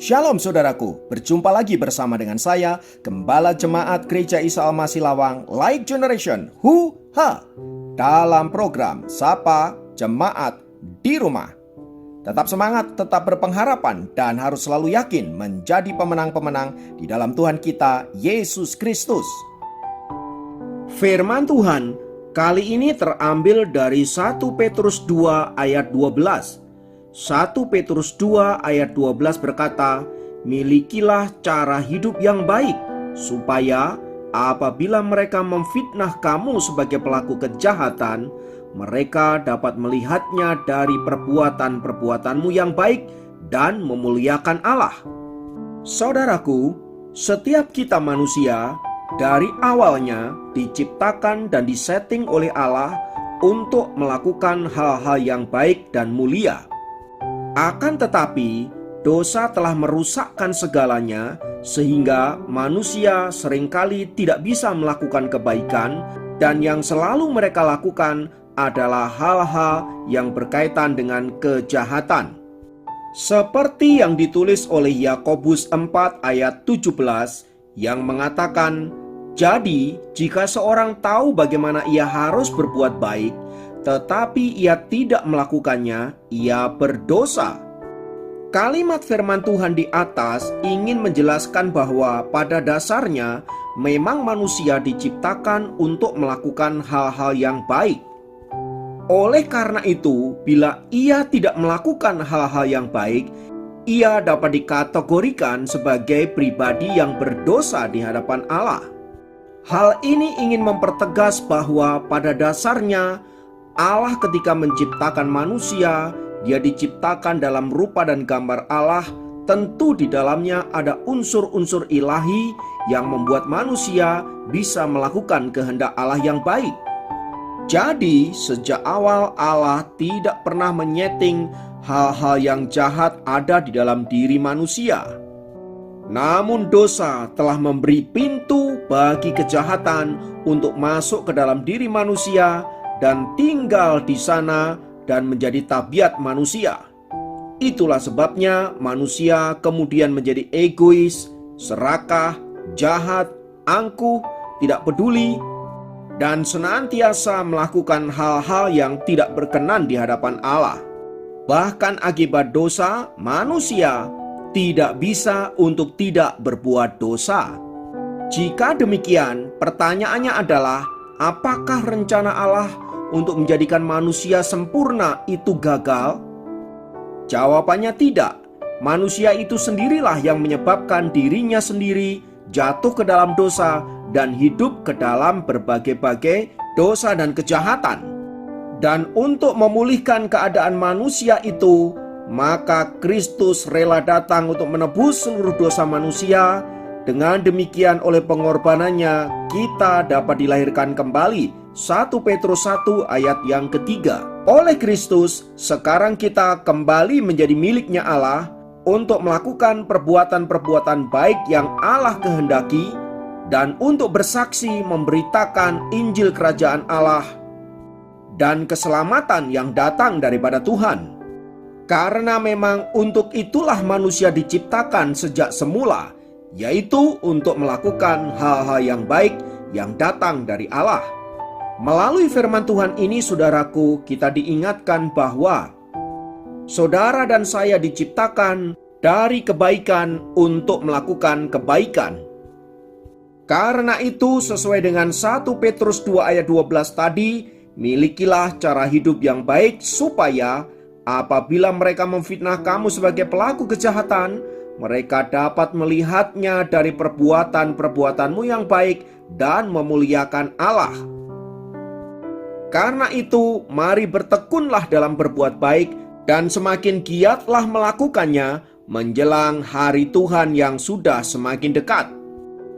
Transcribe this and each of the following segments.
Shalom saudaraku, berjumpa lagi bersama dengan saya, Gembala Jemaat Gereja Isa Al-Masih Lawang, Light Generation, dalam program Sapa Jemaat di Rumah. Tetap semangat, tetap berpengharapan, dan harus selalu yakin menjadi pemenang-pemenang di dalam Tuhan kita, Yesus Kristus. Firman Tuhan kali ini terambil dari 1 Petrus 2 ayat 12. 1 Petrus 2 ayat 12 berkata, "Milikilah cara hidup yang baik, supaya apabila mereka memfitnah kamu sebagai pelaku kejahatan, mereka dapat melihatnya dari perbuatan-perbuatanmu yang baik dan memuliakan Allah." Saudaraku, setiap kita manusia dari awalnya diciptakan dan disetting oleh Allah untuk melakukan hal-hal yang baik dan mulia. Akan tetapi, dosa telah merusakkan segalanya, sehingga manusia seringkali tidak bisa melakukan kebaikan, dan yang selalu mereka lakukan adalah hal-hal yang berkaitan dengan kejahatan. Seperti yang ditulis oleh Yakobus 4 ayat 17 yang mengatakan, "Jadi, jika seorang tahu bagaimana ia harus berbuat baik, tetapi ia tidak melakukannya, ia berdosa." Kalimat firman Tuhan di atas ingin menjelaskan bahwa pada dasarnya memang manusia diciptakan untuk melakukan hal-hal yang baik. Oleh karena itu, bila ia tidak melakukan hal-hal yang baik, ia dapat dikategorikan sebagai pribadi yang berdosa di hadapan Allah. Hal ini ingin mempertegas bahwa pada dasarnya Allah ketika menciptakan manusia, Dia diciptakan dalam rupa dan gambar Allah. Tentu di dalamnya ada unsur-unsur ilahi yang membuat manusia bisa melakukan kehendak Allah yang baik. Jadi sejak awal Allah tidak pernah menyeting hal-hal yang jahat ada di dalam diri manusia. Namun dosa telah memberi pintu bagi kejahatan untuk masuk ke dalam diri manusia dan tinggal di sana dan menjadi tabiat manusia. Itulah sebabnya manusia kemudian menjadi egois, serakah, jahat, angkuh, tidak peduli, dan senantiasa melakukan hal-hal yang tidak berkenan di hadapan Allah. Bahkan akibat dosa, manusia tidak bisa untuk tidak berbuat dosa. Jika demikian, pertanyaannya adalah, apakah rencana Allah untuk menjadikan manusia sempurna itu gagal? Jawabannya tidak. Manusia itu sendirilah yang menyebabkan dirinya sendiri jatuh ke dalam dosa dan hidup ke dalam berbagai-bagai dosa dan kejahatan. Dan untuk memulihkan keadaan manusia itu, maka Kristus rela datang untuk menebus seluruh dosa manusia. Dengan demikian oleh pengorbanannya kita dapat dilahirkan kembali. 1 Petrus 1 ayat yang ketiga. Oleh Kristus, sekarang kita kembali menjadi miliknya Allah untuk melakukan perbuatan-perbuatan baik yang Allah kehendaki dan untuk bersaksi memberitakan Injil Kerajaan Allah dan keselamatan yang datang daripada Tuhan. Karena memang untuk itulah manusia diciptakan sejak semula, yaitu untuk melakukan hal-hal yang baik yang datang dari Allah. Melalui firman Tuhan ini, saudaraku, kita diingatkan bahwa saudara dan saya diciptakan dari kebaikan untuk melakukan kebaikan. Karena itu, sesuai dengan 1 Petrus 2 ayat 12 tadi, milikilah cara hidup yang baik supaya apabila mereka memfitnah kamu sebagai pelaku kejahatan, mereka dapat melihatnya dari perbuatan-perbuatanmu yang baik dan memuliakan Allah. Karena itu, mari bertekunlah dalam berbuat baik dan semakin giatlah melakukannya menjelang hari Tuhan yang sudah semakin dekat.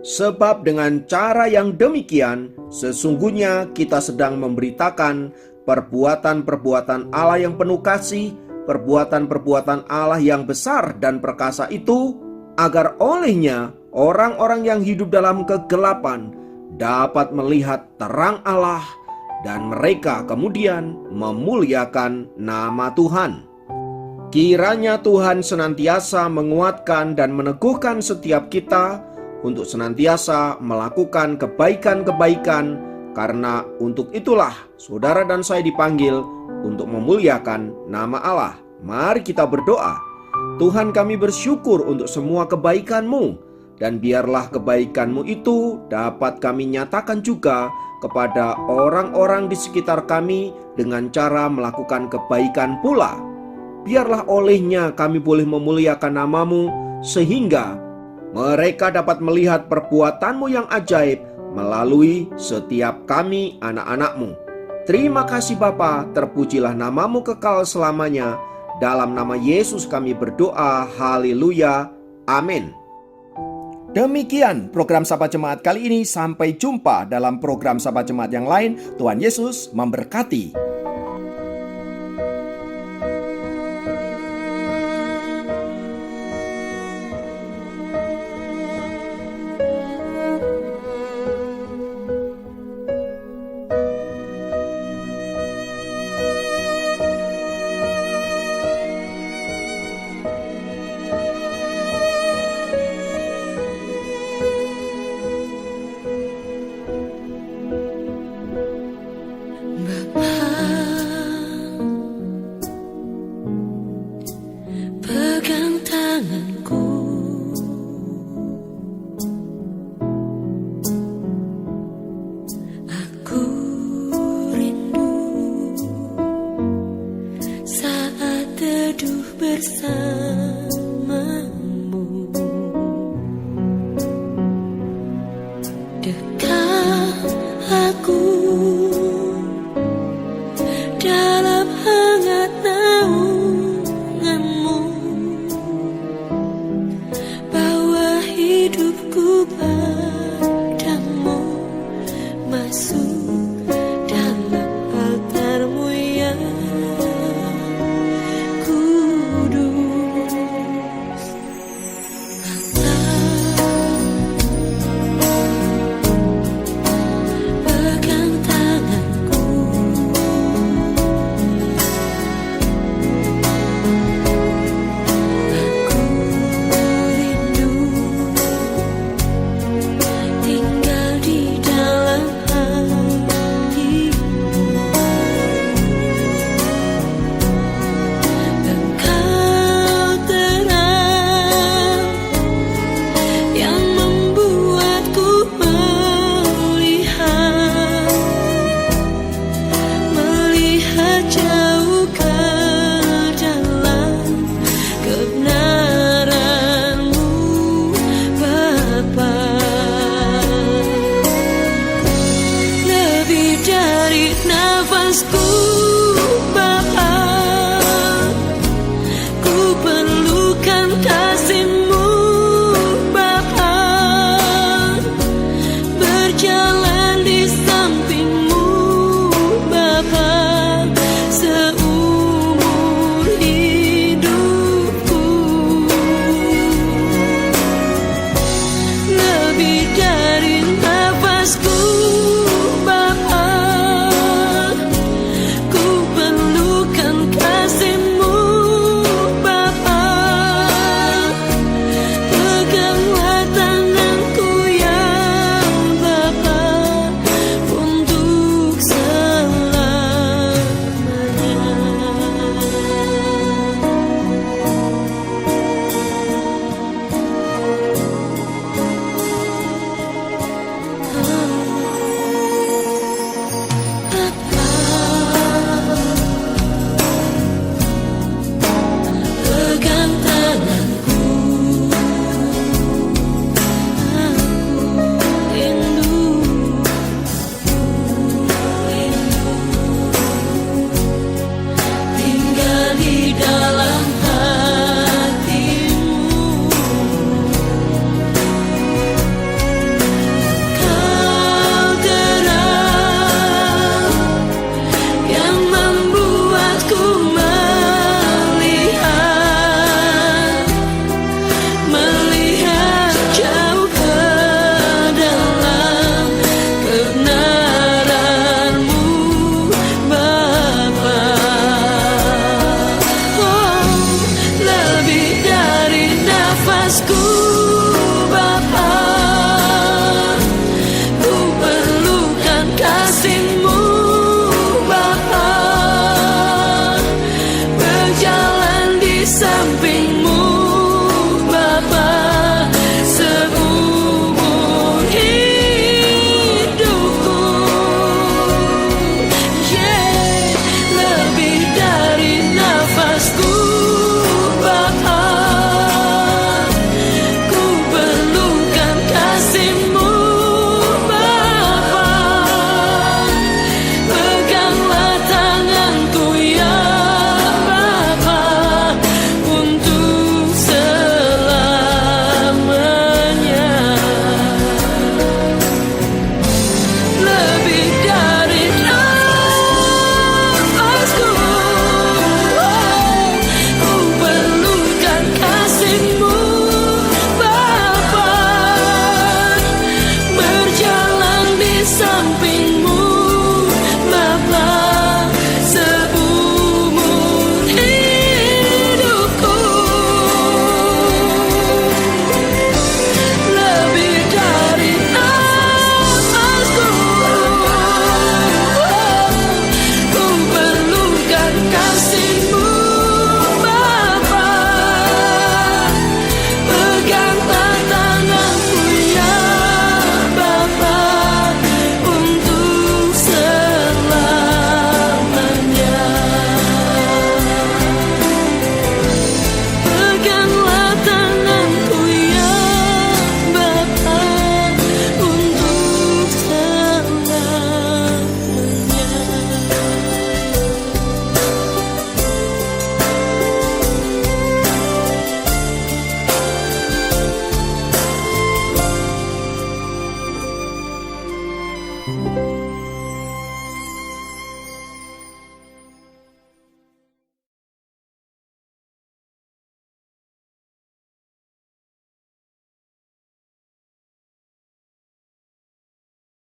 Sebab dengan cara yang demikian, sesungguhnya kita sedang memberitakan perbuatan-perbuatan Allah yang penuh kasih, perbuatan-perbuatan Allah yang besar dan perkasa itu, agar olehnya orang-orang yang hidup dalam kegelapan dapat melihat terang Allah, dan mereka kemudian memuliakan nama Tuhan. Kiranya Tuhan senantiasa menguatkan dan meneguhkan setiap kita untuk senantiasa melakukan kebaikan-kebaikan, karena untuk itulah saudara dan saya dipanggil untuk memuliakan nama Allah. Mari kita berdoa. Tuhan, kami bersyukur untuk semua kebaikan-Mu, dan biarlah kebaikan-Mu itu dapat kami nyatakan juga kepada orang-orang di sekitar kami dengan cara melakukan kebaikan pula. Biarlah olehnya kami boleh memuliakan nama-Mu, sehingga mereka dapat melihat perbuatan-Mu yang ajaib melalui setiap kami anak-anak-Mu. Terima kasih Bapa, terpujilah nama-Mu kekal selamanya. Dalam nama Yesus kami berdoa, haleluya, amin. Demikian program Sapa Jemaat kali ini. Sampai jumpa dalam program Sapa Jemaat yang lain. Tuhan Yesus memberkati. Dari nafasku